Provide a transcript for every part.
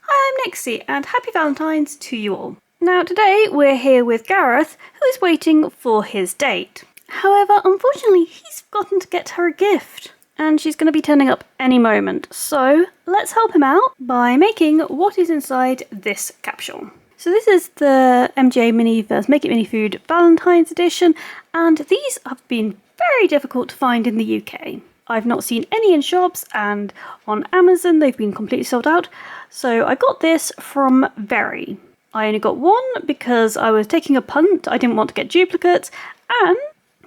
Hi, I'm Nixie, and happy Valentine's to you all. Now, today we're here with Gareth, who is waiting for his date. However, unfortunately, he's forgotten to get her a gift, and she's going to be turning up any moment. So, let's help him out by making what is inside this capsule. So this is the MJ Miniverse Make It Mini Food Valentine's edition, and these have been very difficult to find in the UK. I've not seen any in shops, and on Amazon they've been completely sold out. So I got this from Very. I only got one because I was taking a punt. I didn't want to get duplicates, and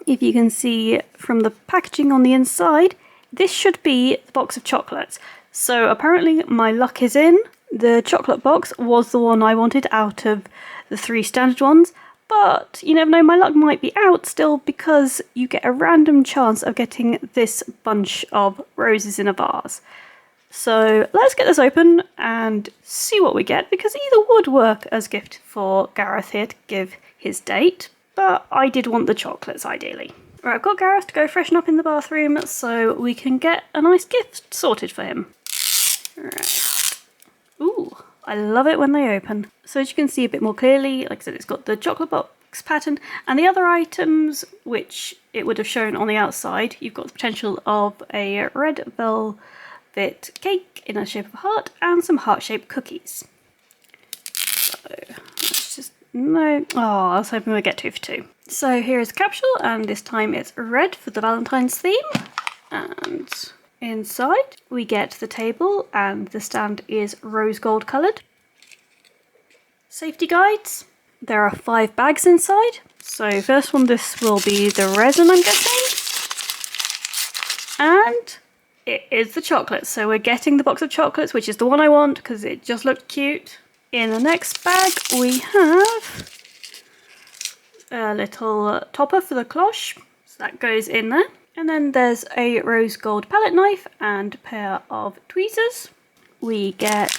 if you can see from the packaging on the inside, this should be the box of chocolates. So apparently my luck is in. The chocolate box was the one I wanted out of the 3 standard ones, but you never know, my luck might be out still because you get a random chance of getting this bunch of roses in a vase. So let's get this open and see what we get, because either would work as a gift for Gareth here to give his date, but I did want the chocolates ideally. Right, I've got Gareth to go freshen up in the bathroom so we can get a nice gift sorted for him. Right. Ooh, I love it when they open. So as you can see a bit more clearly, like I said, it's got the chocolate box pattern, and the other items which it would have shown on the outside, you've got the potential of a red velvet cake in the shape of a heart and some heart-shaped cookies. So let's just I was hoping we'd get 2 for 2. So here is the capsule, and this time it's red for the Valentine's theme, and inside we get the table, and the stand is rose gold coloured. Safety guides. There are 5 bags inside. So first one, this will be the resin, I'm guessing. And it is the chocolates. So we're getting the box of chocolates, which is the one I want because it just looked cute. In the next bag we have a little topper for the cloche. So that goes in there. And then there's a rose gold palette knife and a pair of tweezers. We get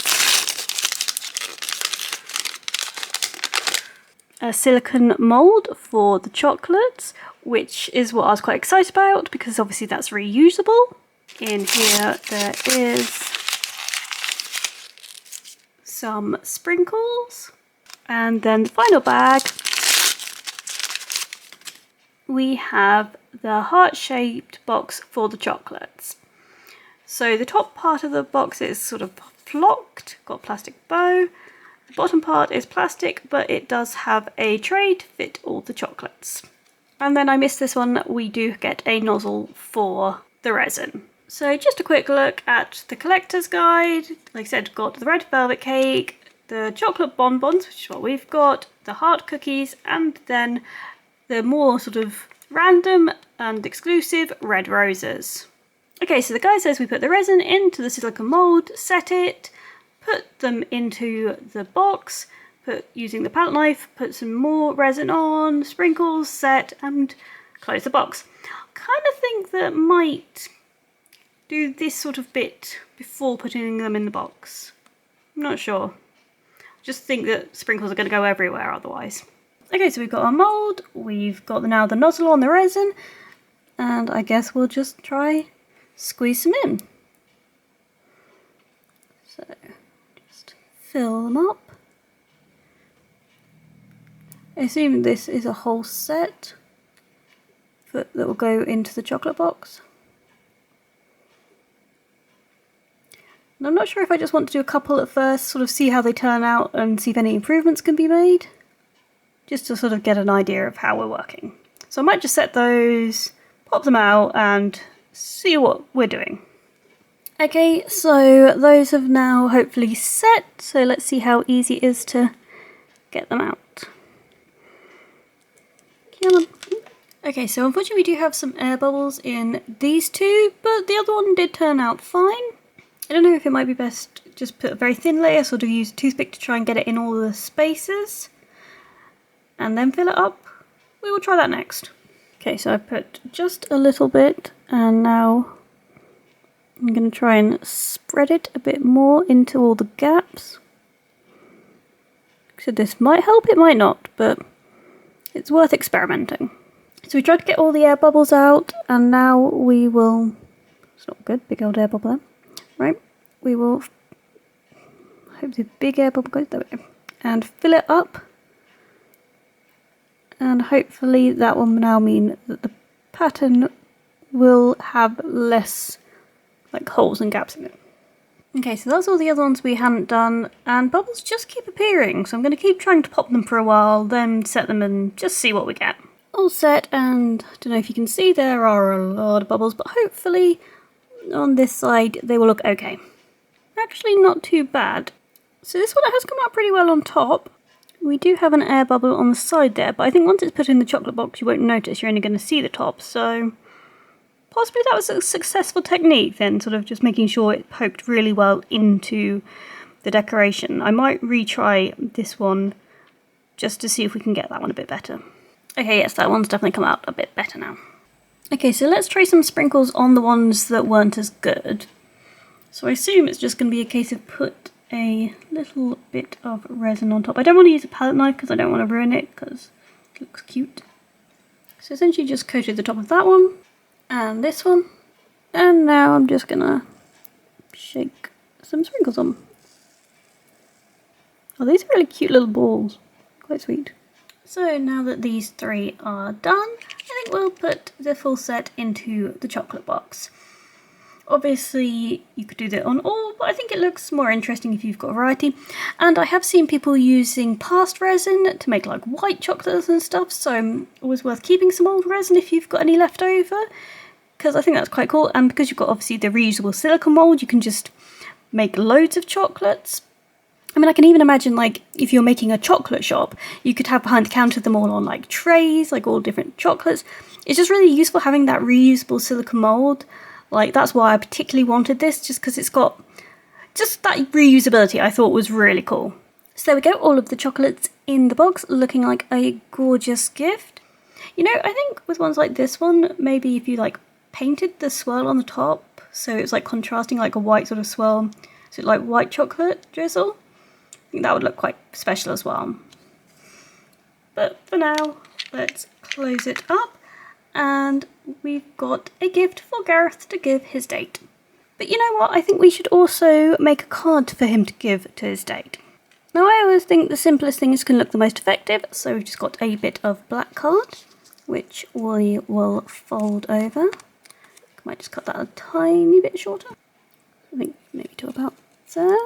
a silicone mould for the chocolates, which is what I was quite excited about because obviously that's reusable. In here there is some sprinkles, and then the final bag we have the heart-shaped box for the chocolates. So the top part of the box is sort of flocked, got a plastic bow. The bottom part is plastic, but it does have a tray to fit all the chocolates. And then I missed this one, we do get a nozzle for the resin. So just a quick look at the collector's guide. Like I said, got the red velvet cake, the chocolate bonbons, which is what we've got, the heart cookies, and then the more sort of random and exclusive red roses. Okay, so the guide says we put the resin into the silicone mould, set it, put them into the box, using the palette knife, put some more resin on, sprinkles, set, and close the box. I kind of think that might do this sort of bit before putting them in the box. I'm not sure. Just think that sprinkles are going to go everywhere otherwise. Okay, so we've got our mould, we've got now the nozzle on the resin, and I guess we'll just try squeeze some in. So just fill them up. I assume this is a whole set that will go into the chocolate box. And I'm not sure if I just want to do a couple at first, sort of see how they turn out and see if any improvements can be made. Just to sort of get an idea of how we're working. So I might just set those, pop them out, and see what we're doing. Okay, so those have now hopefully set, so let's see how easy it is to get them out. Come on. Okay, so unfortunately we do have some air bubbles in these 2, but the other one did turn out fine. I don't know if it might be best just put a very thin layer, sort of use a toothpick to try and get it in all the spaces, and then fill it up. We will try that next. Okay, so I put just a little bit, and now I'm going to try and spread it a bit more into all the gaps. So this might help, it might not, but it's worth experimenting. So we tried to get all the air bubbles out, and now we will, it's not good, big old air bubble there. Right, we will hope the big air bubble goes, there we go. And fill it up. And hopefully that will now mean that the pattern will have less like holes and gaps in it. Okay, so that's all the other ones we hadn't done, and bubbles just keep appearing, so I'm going to keep trying to pop them for a while, then set them and just see what we get. All set, and I don't know if you can see there are a lot of bubbles, but hopefully on this side they will look okay. Actually not too bad. So this one has come out pretty well on top. We do have an air bubble on the side there, but I think once it's put in the chocolate box you won't notice, you're only going to see the top, so possibly that was a successful technique then, sort of just making sure it poked really well into the decoration. I might retry this one just to see if we can get that one a bit better. Okay, yes, that one's definitely come out a bit better now. Okay, so let's try some sprinkles on the ones that weren't as good. So I assume it's just going to be a case of put a little bit of resin on top. I don't want to use a palette knife because I don't want to ruin it because it looks cute. So essentially just coated the top of that one. And this one, and now I'm just gonna shake some sprinkles on. Oh, these are really cute little balls, quite sweet. So now that these three are done, I think we'll put the full set into the chocolate box. Obviously you could do that on all, but I think it looks more interesting if you've got a variety. And I have seen people using past resin to make like white chocolates and stuff, so always worth keeping some old resin if you've got any left over, because I think that's quite cool. And because you've got obviously the reusable silicone mould, you can just make loads of chocolates. I mean, I can even imagine like if you're making a chocolate shop, you could have behind the counter them all on like trays, like all different chocolates. It's just really useful having that reusable silicone mould. Like that's why I particularly wanted this, just because it's got just that reusability I thought was really cool. So there we go, all of the chocolates in the box looking like a gorgeous gift. You know, I think with ones like this one, maybe if you like painted the swirl on the top, so it's like contrasting like a white sort of swirl, so like white chocolate drizzle, I think that would look quite special as well. But for now, let's close it up, and we've got a gift for Gareth to give his date. But you know what, I think we should also make a card for him to give to his date. Now I always think the simplest things can look the most effective, so we've just got a bit of black card, which we will fold over. Might just cut that a tiny bit shorter. I think maybe to about there.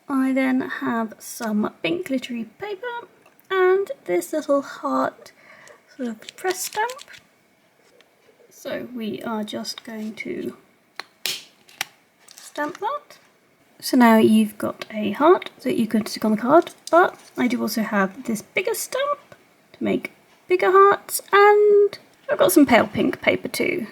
I then have some pink glittery paper and this little heart sort of press stamp. So we are just going to stamp that. So now you've got a heart that you could stick on the card, but I do also have this bigger stamp to make bigger hearts, and I've got some pale pink paper too.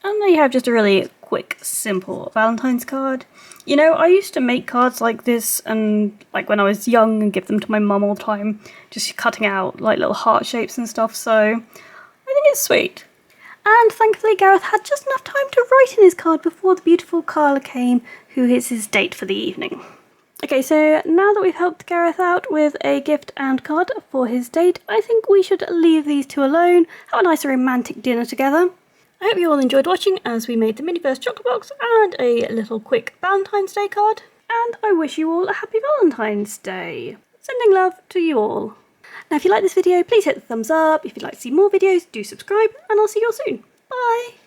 And there you have just a really quick, simple Valentine's card. You know, I used to make cards like this, and like when I was young, and give them to my mum all the time, just cutting out like little heart shapes and stuff, so I think it's sweet. And thankfully Gareth had just enough time to write in his card before the beautiful Carla came, who is his date for the evening. Okay, so now that we've helped Gareth out with a gift and card for his date, I think we should leave these two alone, have a nice romantic dinner together. I hope you all enjoyed watching as we made the mini first chocolate box and a little quick Valentine's Day card, and I wish you all a happy Valentine's Day. Sending love to you all. Now if you like this video, please hit the thumbs up. If you'd like to see more videos, do subscribe, and I'll see you all soon. Bye!